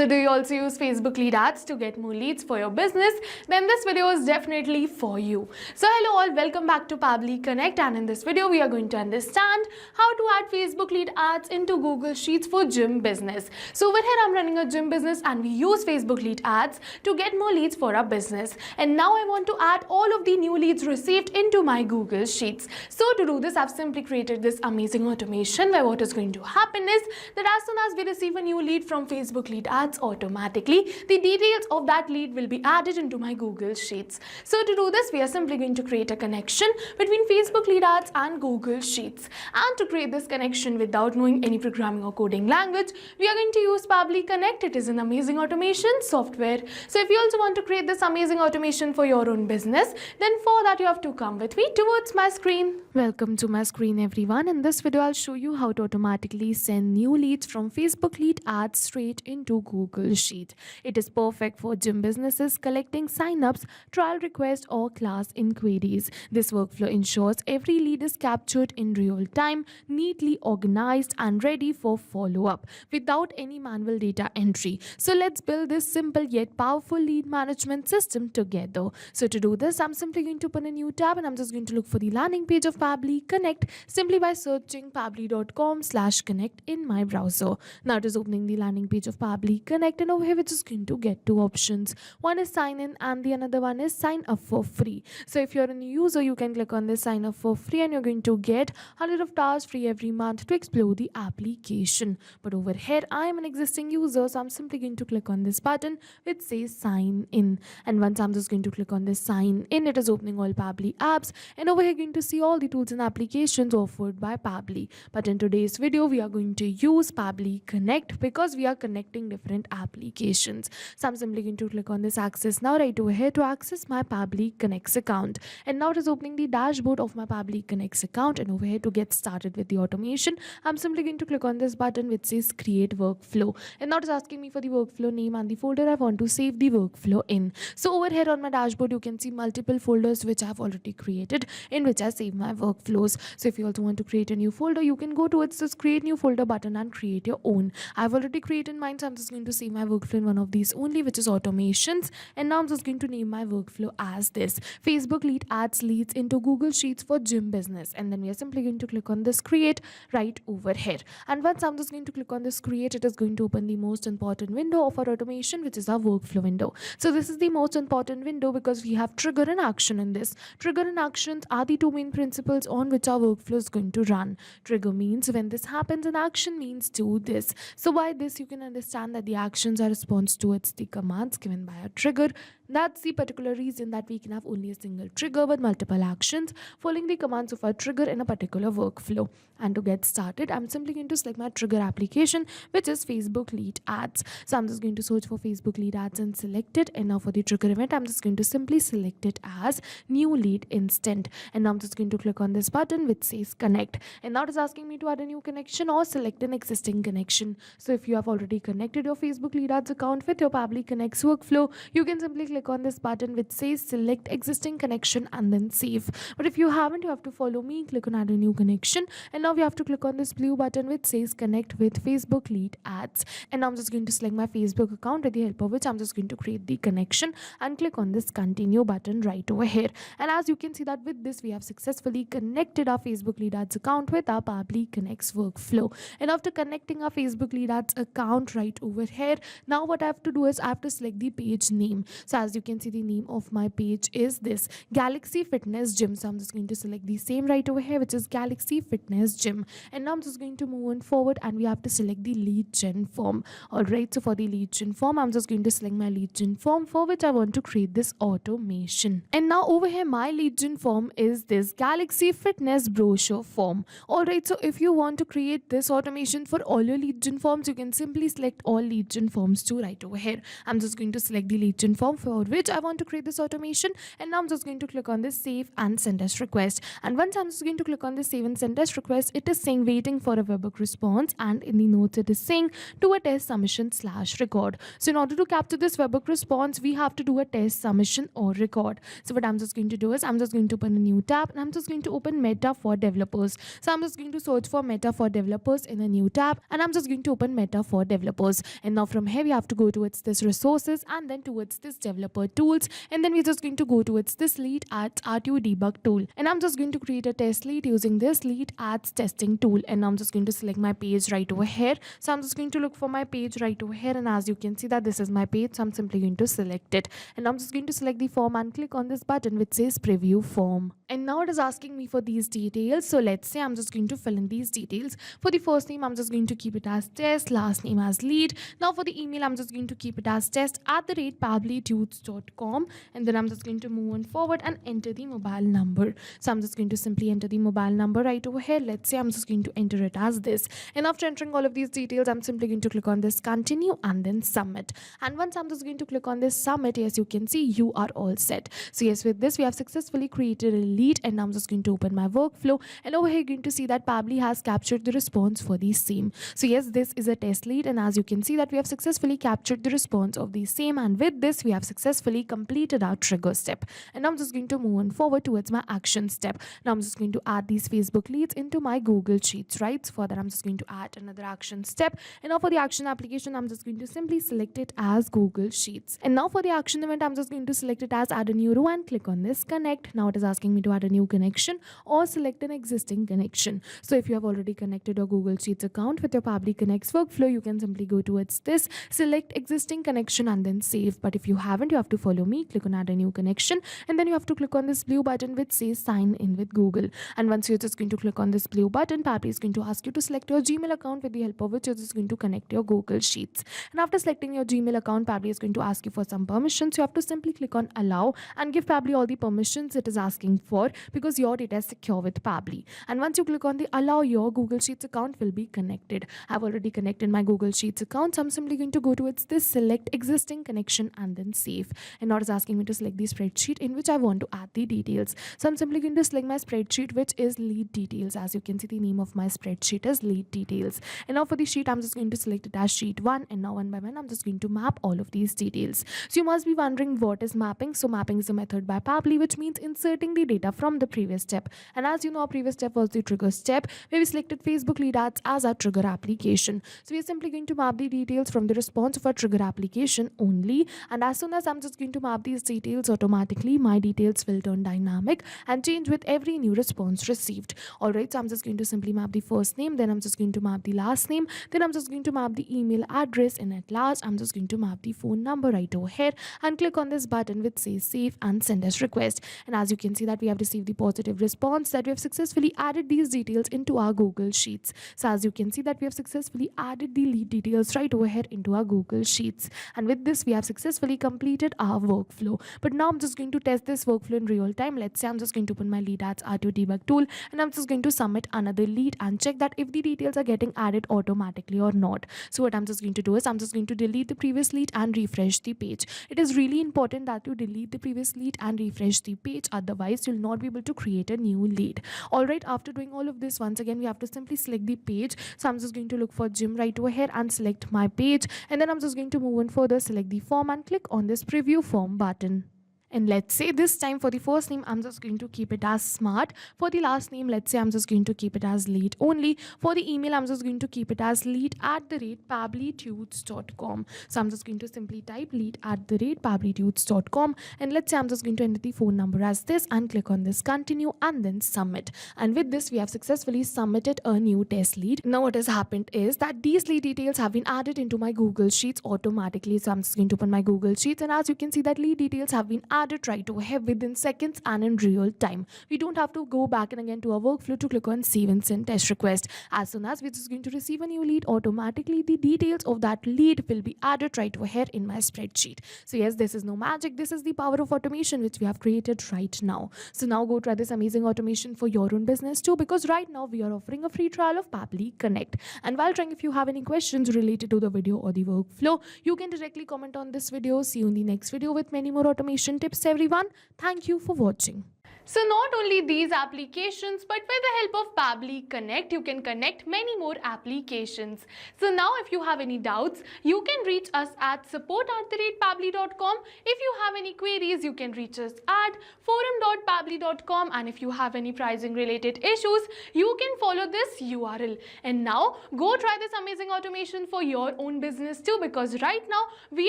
So do you also use Facebook lead ads to get more leads for your business? Then this video is definitely for you. So hello all, welcome back to Pabbly Connect, and in this video we are going to understand how to add Facebook lead ads into Google Sheets for gym business. So over here I'm running a gym business and we use Facebook lead ads to get more leads for our business. And now I want to add all of the new leads received into my Google Sheets. So to do this, I've simply created this amazing automation where what is going to happen is that as soon as we receive a new lead from Facebook lead ads, automatically the details of that lead will be added into my Google Sheets. So to do this, we are simply going to create a connection between Facebook lead ads and Google Sheets. And to create this connection without knowing any programming or coding language, we are going to use Pabbly Connect. It is an amazing automation software. So if you also want to create this amazing automation for your own business, then for that you have to come with me towards my screen. Welcome to my screen, everyone. In this video, I'll show you how to automatically send new leads from Facebook lead ads straight into Google Sheet. It is perfect for gym businesses collecting signups, trial requests, or class inquiries. This workflow ensures every lead is captured in real time, neatly organized, and ready for follow-up without any manual data entry. So let's build this simple yet powerful lead management system together. So to do this, I'm simply going to open a new tab and I'm just going to look for the landing page of Pabbly Connect simply by searching pabbly.com/connect in my browser. Now it is opening the landing page of Pabbly Connect, and over here we're just going to get two options. One is sign in and the another one is sign up for free. So if you're a new user, you can click on this sign up for free and you're going to get $100 free every month to explore the application. But over here I am an existing user, so I'm simply going to click on this button which says sign in. And once I'm just going to click on this sign in, it is opening all Pabbly apps, and over here you're going to see all the tools and applications offered by Pabbly. But in today's video we are going to use Pabbly Connect because we are connecting different applications. So I'm simply going to click on this access now right over here to access my Pabbly Connect account. And now it is opening the dashboard of my Pabbly Connect account, and over here to get started with the automation, I'm simply going to click on this button which says create workflow. And now it is asking me for the workflow name and the folder I want to save the workflow in. So over here on my dashboard you can see multiple folders which I have already created in which I save my workflows. So if you also want to create a new folder, you can go towards this create new folder button and create your own. I've already created mine, so I'm just going to save my workflow in one of these only, which is automations. And now I'm just going to name my workflow as this: Facebook lead ads leads into Google Sheets for gym business. And then we are simply going to click on this create right over here. And once I'm just going to click on this create, it is going to open the most important window of our automation, which is our workflow window. So this is the most important window because we have trigger and action in this. Trigger and actions are the two main principles on which our workflow is going to run. Trigger means when this happens, and action means do this. So by this you can understand that the actions are response towards the commands given by a trigger. That's the particular reason that we can have only a single trigger with multiple actions following the commands of our trigger in a particular workflow. And to get started, I'm simply going to select my trigger application, which is Facebook lead ads. So I'm just going to search for Facebook lead ads and select it. And now for the trigger event, I'm just going to simply select it as new lead instant. And now I'm just going to click on this button which says connect. And now it is asking me to add a new connection or select an existing connection. So if you have already connected your Facebook lead ads account with your Pabbly Connect's workflow, you can simply click on this button which says select existing connection and then save. But if you haven't, you have to follow me, click on add a new connection, and now we have to click on this blue button which says connect with Facebook lead ads. And now I'm just going to select my Facebook account, with the help of which I'm just going to create the connection and click on this continue button right over here. And as you can see that with this we have successfully connected our Facebook lead ads account with our Pabbly Connect's workflow. And after connecting our Facebook lead ads account right over here, now what I have to do is I have to select the page name. So as you can see, the name of my page is this Galaxy Fitness Gym. So I'm just going to select the same right over here, which is Galaxy Fitness Gym. And now I'm just going to move on forward and we have to select the lead gen form. Alright, so for the lead gen form, I'm just going to select my lead gen form for which I want to create this automation. And now over here my lead gen form is this Galaxy Fitness brochure form. Alright, so if you want to create this automation for all your lead gen forms, you can simply select all lead gen forms too right over here. I'm just going to select the lead gen form for which I want to create this automation, and now I'm just going to click on this save and send as request. And once I'm just going to click on this save and send as request, notes it is saying waiting for a webhook response, and in the notes it is saying do a test submission / record. So in order to capture this webhook response, we have to do a test submission or record. So what I'm just going to do is I'm just going to open a new tab and I'm just going to open Meta for developers. So I'm just going to search for Meta for developers in a new tab and I'm just going to open Meta for developers. And now from here we have to go towards this resources and then towards this developer tools, and then we're just going to go towards this lead ads RTO debug tool, and I'm just going to create a test lead using this lead ads testing tool. And I'm just going to select my page right over here. So I'm just going to look for my page right over here, and as you can see that this is my page, so I'm simply going to select it, and I'm just going to select the form and click on this button which says preview form. And now it is asking me for these details. So let's say I'm just going to fill in these details. For the first name I'm just going to keep it as test, last name as lead. Now for the email I'm just going to keep it as test@pabblytudes.com, and then I'm just going to move on forward and enter the mobile number. So I'm just going to simply enter the mobile number right over here. Let's say I'm just going to enter it as this, and after entering all of these details I'm simply going to click on this continue and then submit. And once I'm just going to click on this submit, yes, you can see you are all set. So yes, with this we have successfully created a lead, and I'm just going to open my workflow, and over here you're going to see that Pabbly has captured the response for the same. So yes, this is a test lead, and as you can see that we have successfully captured the response of the same, and with this we have successfully completed our trigger step. And I'm just going to move on forward towards my action step. Now I'm just going to add these Facebook leads into my Google Sheets, right? So for that I'm just going to add another action step, and now for the action application I'm just going to simply select it as Google Sheets. And now for the action event I'm just going to select it as add a new row and click on this connect. Now it is asking me to add a new connection or select an existing connection. So if you have already connected your Google Sheets account with your Pabbly Connect's workflow, you can simply go towards this, select existing connection and then save. But if you haven't, you have to follow me, click on add a new connection, and then you have to click on this blue button which says sign in with Google. And once you're just going to click on this blue button, Pabbly is going to ask you to select your Gmail account with the help of which you're just going to connect your Google Sheets. And after selecting your Gmail account, Pabbly is going to ask you for some permissions. You have to simply click on allow and give Pabbly all the permissions it is asking for, because your data is secure with Pabbly. And once you click on the allow, your Google Sheets account will be connected. I've already connected my Google Sheets account, so I'm simply going to go towards this select existing connection and then save. And now it's asking me to select the spreadsheet in which I want to add the details. So I'm simply going to select my spreadsheet which is lead details. As you can see, the name of my spreadsheet is lead details. And now for the sheet I'm just going to select it as sheet 1, and now one by one I'm just going to map all of these details. So you must be wondering what is mapping. So mapping is a method by Pabbly which means inserting the data from the previous step. And as you know, our previous step was the trigger step where we selected Facebook lead ads as our trigger application. So we are simply going to map the details from the response of our trigger application only, and as soon as I'm just going to map these details, automatically my details will turn dynamic and change with every new response received. Alright, so I'm just going to simply map the first name, then I'm just going to map the last name, then I'm just going to map the email address, and at last I'm just going to map the phone number right over here and click on this button which says save and send as request. And as you can see that we have received the positive response that we have successfully added these details into our Google Sheets. So as you can see that we have successfully added the lead details right over here into our Google Sheets, and with this we have successfully completed our workflow. But now I'm just going to test this workflow in real time. Let's say I'm just going to open my lead ads RTO debug tool, and I'm just going to submit another lead and check that if the details are getting added automatically or not. So what I'm just going to do is I'm just going to delete the previous lead and refresh the page. It is really important that you delete the previous lead and refresh the page, otherwise you'll not be able to create a new lead. Alright, after doing all of this, once again we have to simply select the page. So I'm just going to look for gym right over here and select my page, and then I'm just going to move on further, select the form and click on this preview form button. And let's say this time for the first name I'm just going to keep it as smart. For the last name, let's say I'm just going to keep it as lead only. For the email I'm just going to keep it as lead@pabblytudes.com. So I'm just going to simply type lead@pabblytudes.com, and let's say I'm just going to enter the phone number as this and click on this continue and then submit. And with this we have successfully submitted a new test lead. Now what has happened is that these lead details have been added into my Google Sheets automatically. So I'm just going to open my Google Sheets, and as you can see that lead details have been added right over here within seconds and in real time. We don't have to go back and again to our workflow to click on save and send test request. As soon as we're just going to receive a new lead, automatically the details of that lead will be added right over here in my spreadsheet. So yes, this is no magic. This is the power of automation which we have created right now. So now go try this amazing automation for your own business too, because right now we are offering a free trial of Pabbly Connect. And while trying, if you have any questions related to the video or the workflow, you can directly comment on this video. See you in the next video with many more automation tips, everyone. Thank you for watching. So not only these applications, but with the help of Pabbly Connect, you can connect many more applications. So now if you have any doubts, you can reach us at support@pabbly.com. If you have any queries, you can reach us at forum.pabbly.com, and if you have any pricing related issues, you can follow this URL. And now go try this amazing automation for your own business too, because right now we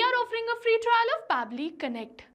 are offering a free trial of Pabbly Connect.